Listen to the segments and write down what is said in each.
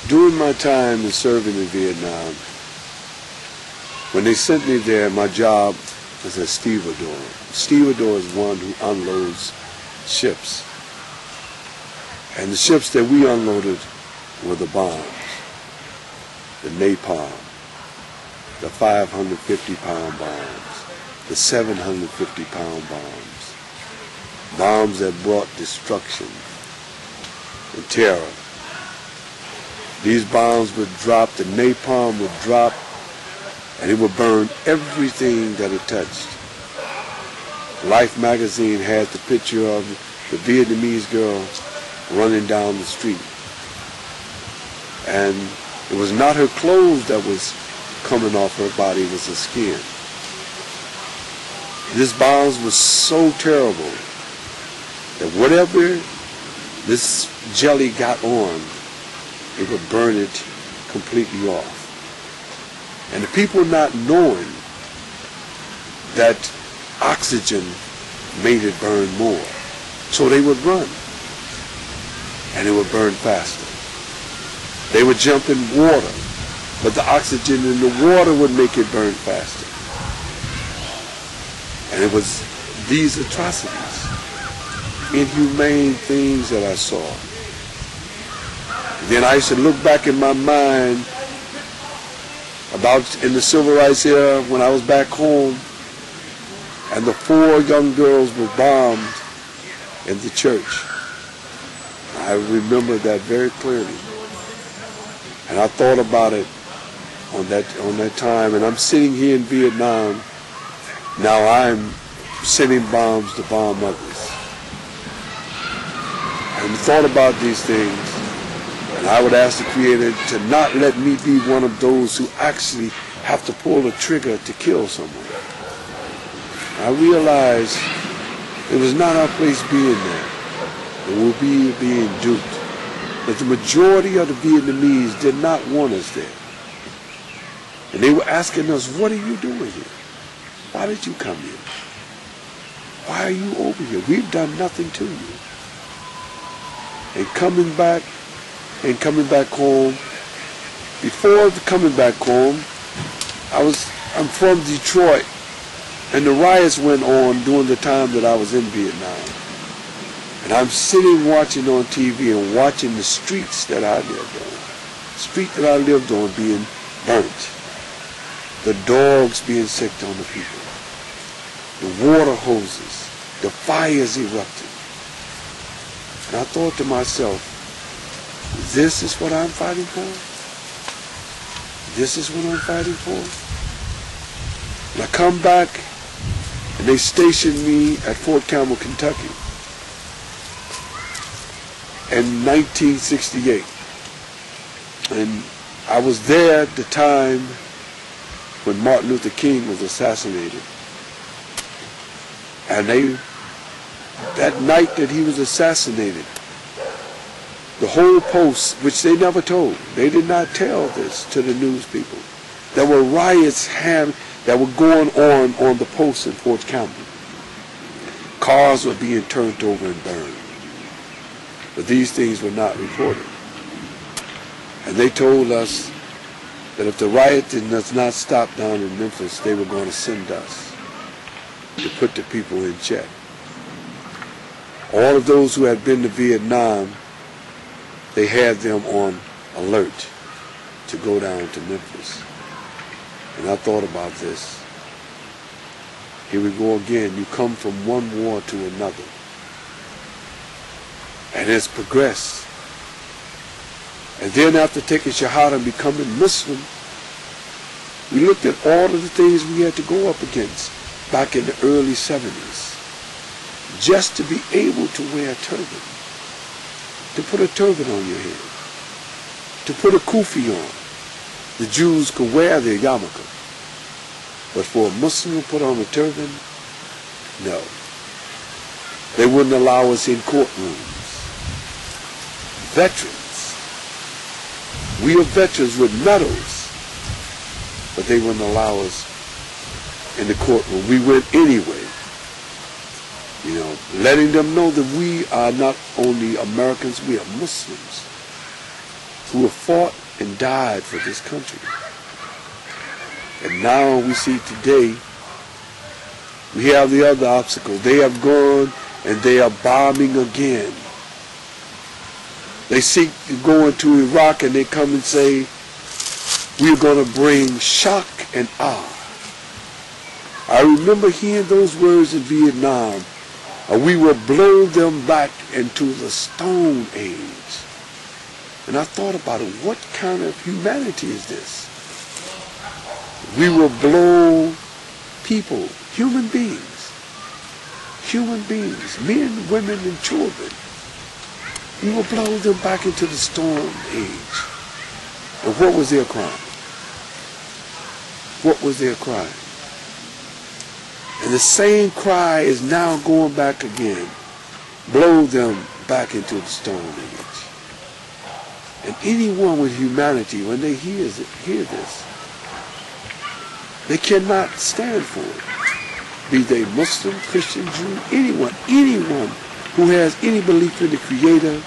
During my time in serving in Vietnam, when they sent me there, my job was a stevedore. Stevedore is one who unloads ships. And the ships that we unloaded were the bombs, the napalm, the 550-pound bombs, the 750-pound bombs, bombs that brought destruction and terror. These bombs would drop, the napalm would drop, and it would burn everything that it touched. Life magazine had the picture of the Vietnamese girl running down the street. And it was not her clothes that was coming off her body, it was her skin. This bombs was so terrible that whatever this jelly got on, it would burn it completely off. And the people not knowing that oxygen made it burn more, so they would run, and it would burn faster. They would jump in water, but the oxygen in the water would make it burn faster. And it was these atrocities, inhumane things that I saw. Then I used to look back in my mind about in the civil rights era when I was back home and the 4 young girls were bombed in the church. I remember that very clearly. And I thought about it on that time, and I'm sitting here in Vietnam. Now I'm sending bombs to bomb others. And thought about these things. And I would ask the Creator to not let me be one of those who actually have to pull the trigger to kill someone. I realized it was not our place being there. It would be being duped. That the majority of the Vietnamese did not want us there. And they were asking us, what are you doing here? Why did you come here? Why are you over here? We've done nothing to you. And coming back home, before coming back home, I'm from Detroit, and the riots went on during the time that I was in Vietnam. And I'm sitting watching on TV and watching the streets that I lived on, the street that I lived on being burnt, the dogs being sicked on the people, the water hoses, the fires erupting. And I thought to myself, this is what I'm fighting for? This is what I'm fighting for? And I come back, and they stationed me at Fort Campbell, Kentucky in 1968. And I was there at the time when Martin Luther King was assassinated. And that night that he was assassinated, the whole post, which they never told, they did not tell this to the news people. There were riots that were going on the post in Fort Campbell. Cars were being turned over and burned. But these things were not reported. And they told us that if the riot does not stop down in Memphis, they were going to send us to put the people in check. All of those who had been to Vietnam, they had them on alert to go down to Memphis. And I thought about this. Here we go again. You come from one war to another. And it's progressed. And then after taking Shahada and becoming Muslim, we looked at all of the things we had to go up against back in the early 70s. Just to be able to wear a turban. To put a turban on your head. To put a kufi on. The Jews could wear their yarmulke. But for a Muslim to put on a turban, no. They wouldn't allow us in courtrooms. Veterans. We are veterans with medals. But they wouldn't allow us in the courtroom. We went anyway. You know, letting them know that we are not only Americans, we are Muslims. who have fought and died for this country. And now we see today, we have the other obstacle. They have gone and they are bombing again. They seek to go into Iraq and they come and say, we're going to bring shock and awe. I remember hearing those words in Vietnam. We will blow them back into the Stone Age. And I thought about it. What kind of humanity is this? We will blow people, human beings, men, women, and children. We will blow them back into the Stone Age. And what was their crime? What was their crime? And the same cry is now going back again. Blow them back into the Stone Age. And anyone with humanity, when they hear this, they cannot stand for it. Be they Muslim, Christian, Jew, anyone who has any belief in the Creator,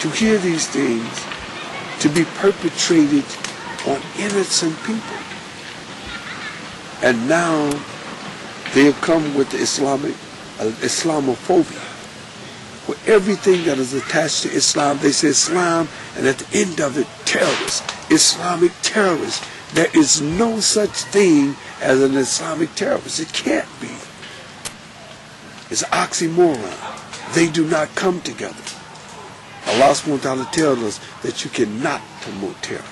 to hear these things, to be perpetrated on innocent people. And now they have come with the Islamophobia, where everything that is attached to Islam, they say Islam, and at the end of it, terrorists, Islamic terrorists. There is no such thing as an Islamic terrorist. It can't be. It's an oxymoron. They do not come together. Allah subhanahu wa ta'ala tells us that you cannot promote terror.